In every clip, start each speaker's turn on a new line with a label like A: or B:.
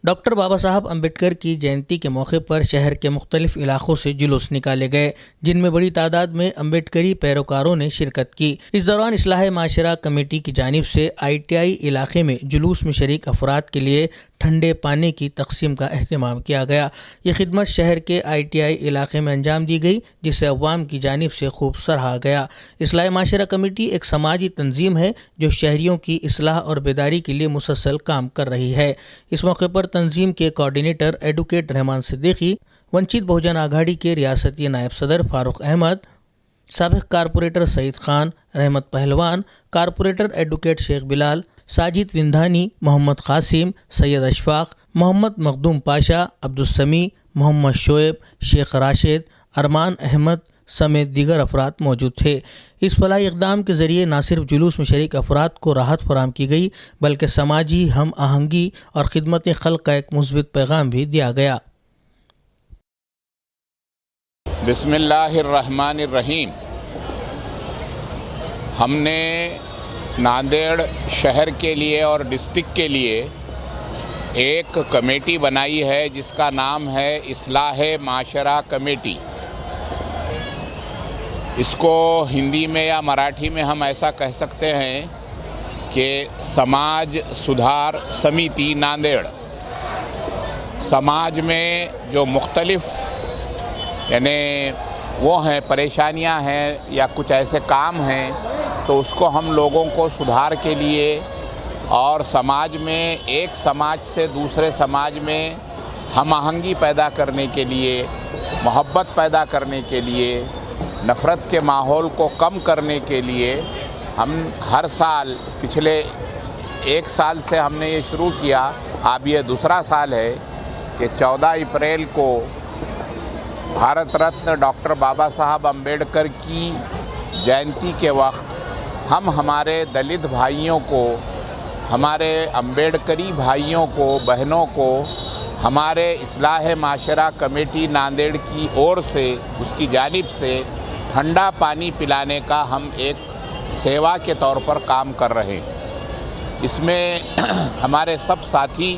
A: Doctor बाबा साहब अम्बेडकर की जयंती के मौके पर शहर के मुख्तलिफ इलाकों से जुलूस निकाले गए, जिनमें बड़ी तादाद में अम्बेडकरी पैरोकारों ने शिरकत की। इस दौरान इस्लाह माशरा कमेटी की जानिब से ITI इलाके में जुलूस में शरीक अफराद के लिए ठंडे पानी की तकसीम का अहतमाम किया गया। ये खिदमत शहर के ITI इलाके में अंजाम दी गई, जिसे अवाम की जानिब से खूब सराहा गया। इस्लाह माशरा कमेटी एक समाजी तंजीम है जो शहरियों की इस्लाह और बेदारी के लिए मुसलसल काम कर रही है। इस मौके पर तंजीम के कोऑर्डिनेटर एडवोकेट रहमान सिद्दीकी, वंचित बहुजन आघाड़ी के रियासती नायब सदर फारूक अहमद, साबिक corporator Saeed Khan, Rahmat Pehelwan, corporator advocate Shaikh Bilal, Sajid Vindhani, Mohammad Qasim, Syed Ashfaq, Mohammad Makhdoom Pasha, Abdul Sami, Mohammad Shoaib, Shaikh Rashid, अरमान अहमद समेत दीगर अफराद मौजूद थे। इस फलाही इक़दाम के ज़रिए न सिर्फ जुलूस में शरीक अफराद को राहत फराहम की गई, बल्कि समाजी हम आहंगी और खिदमत खल्क़ का एक मुस्बित पैगाम भी दिया गया।
B: बिस्मिल्लाहिर्रहमानिर्रहीम। हमने नांदेड़ शहर के लिए और डिस्ट्रिक्ट के लिए एक कमेटी बनाई है जिसका नाम है इस्लाह माशरा कमेटी। इसको हिंदी में या मराठी में हम ऐसा कह सकते हैं कि समाज सुधार समिति नांदेड़। समाज में जो मुख्तलिफ यानी वो हैं परेशानियां हैं या कुछ ऐसे काम हैं, तो उसको हम लोगों को सुधार के लिए और समाज में एक समाज से दूसरे समाज में हम आहंगी पैदा करने के लिए, मोहब्बत पैदा करने के लिए, नफ़रत के माहौल को कम करने के लिए हम हर साल, पिछले एक साल से हमने ये शुरू किया, अब ये दूसरा साल है कि 14 अप्रैल को भारत रत्न डॉक्टर बाबा साहब अम्बेडकर की जयंती के वक्त हम हमारे दलित भाइयों को, हमारे अम्बेडकरी भाइयों को, बहनों को हमारे इस्लाह माशरा कमेटी नांदेड़ की ओर से, उसकी जानिब से ठंडा पानी पिलाने का हम एक सेवा के तौर पर काम कर रहे हैं। इसमें हमारे सब साथी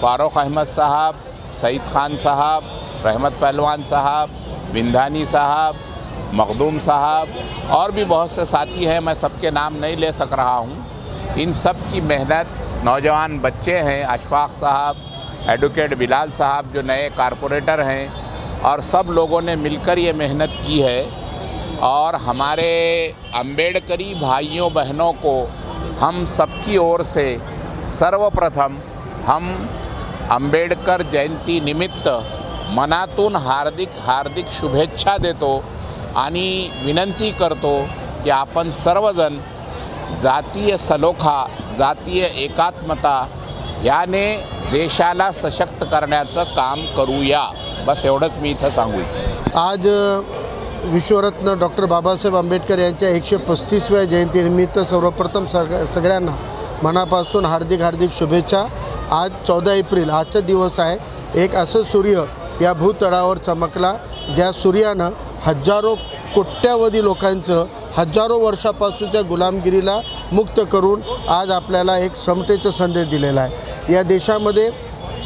B: फारूक अहमद साहब, सईद खान साहब, रहमत पहलवान साहब, विंधानी साहब, मखदूम साहब और भी बहुत से साथी हैं, मैं सबके नाम नहीं ले सक रहा हूँ। इन सब की मेहनत, नौजवान बच्चे हैं, अशफाक साहब, एडवोकेट बिलाल साहब जो नए कारपोरेटर हैं, और सब लोगों ने मिलकर ये मेहनत की है। और हमारे अम्बेडकरी भाइयों बहनों को हम सबकी ओर से सर्वप्रथम हम अम्बेडकर जयंती निमित्त मनातून हार्दिक शुभेच्छा देतो आणि विनंती करतो की आपण सर्वजण जातीय सलोखा, जातीय एकात्मता याने देशाला सशक्त करण्याचं काम करूया। बस एवढंच मी इथं सांगू इच्छितो।
C: आज विश्वरत्न डॉक्टर बाबासाहेब आंबेडकर यांच्या 135व्या जयंतीनिमित्त सर्वप्रथम सगळ्यांना मनापासून हार्दिक शुभेच्छा। आज 14 एप्रिल आजचा दिवस आहे। एक असं सूर्य या भूतळावर चमकला ज्या सूर्यानं हजारो कोट्यावधी लोकांचं हजारो वर्षापासूनच्या गुलामगिरीला मुक्त करून आज आपल्याला एक समतेचा संदेश दिलेला आहे। या देशामध्ये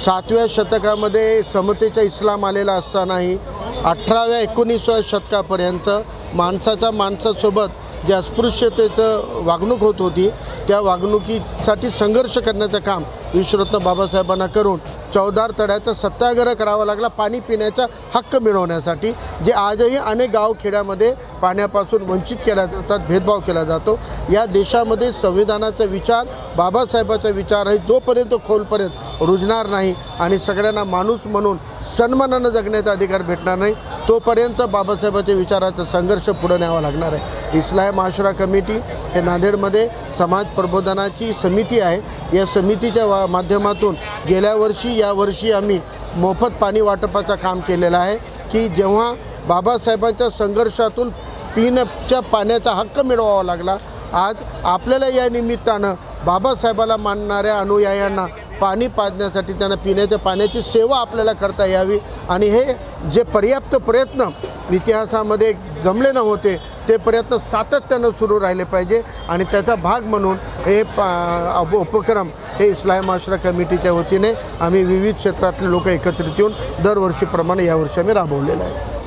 C: 7व्या शतकामध्ये समतेचा इस्लाम आलेला असतानाही 18व्या 19व्या शतकापर्यंत माणसासोबत जे अस्पृश्यतेचं वागणूक होत होती, त्या वागणुकीसाठी संघर्ष करण्याचं काम विश्वरत्न बाबासाहेबांना करून 14 तळ्याचा सत्याग्रह करावा लागला पाणी पिण्याचा हक्क मिळवण्यासाठी, जे आजही अनेक गावखेड्यामध्ये पाण्यापासून वंचित केल्या जातात, भेदभाव केला जातो। या देशामध्ये संविधानाचा विचार, बाबासाहेबाचा विचार आहे जोपर्यंत खोलपर्यंत रुजणार नाही आणि सगळ्यांना माणूस म्हणून सन्मानाने जगण्याचा अधिकार भेटणार नाही, तोपर्यंत बाबासाहेबाच्या विचाराचा संघर्ष पुढे न्यावा लागणार आहे। इस्लाह माशरा कमिटी हे नांदेडमध्ये समाज प्रबोधनाची समिती आहे। या समितीच्या माध्यमातून गेल्या वर्षी या वर्षी आम्ही मोफत पाणी वाटपाचं काम केलेलं आहे की जेव्हा बाबासाहेबांच्या संघर्षातून पिण्याच्या पाण्याचा हक्क मिळवावा लागला, आज आपल्याला या निमित्तानं बाबासाहेबाला मानणाऱ्या अनुयायांना पाणी पाजण्यासाठी त्यांना पिण्याच्या पाण्याची सेवा आपल्याला करता यावी आणि हे जे पर्याप्त प्रयत्न इतिहासामध्ये जमले नव्हते ते प्रयत्न सातत्यानं सुरू राहिले पाहिजे आणि त्याचा भाग म्हणून हे उपक्रम हे इस्लाही माशरा कमिटीच्या वतीने आम्ही विविध क्षेत्रातले लोक एकत्रित येऊन दरवर्षीप्रमाणे यावर्षी आम्ही राबवलेलं आहे.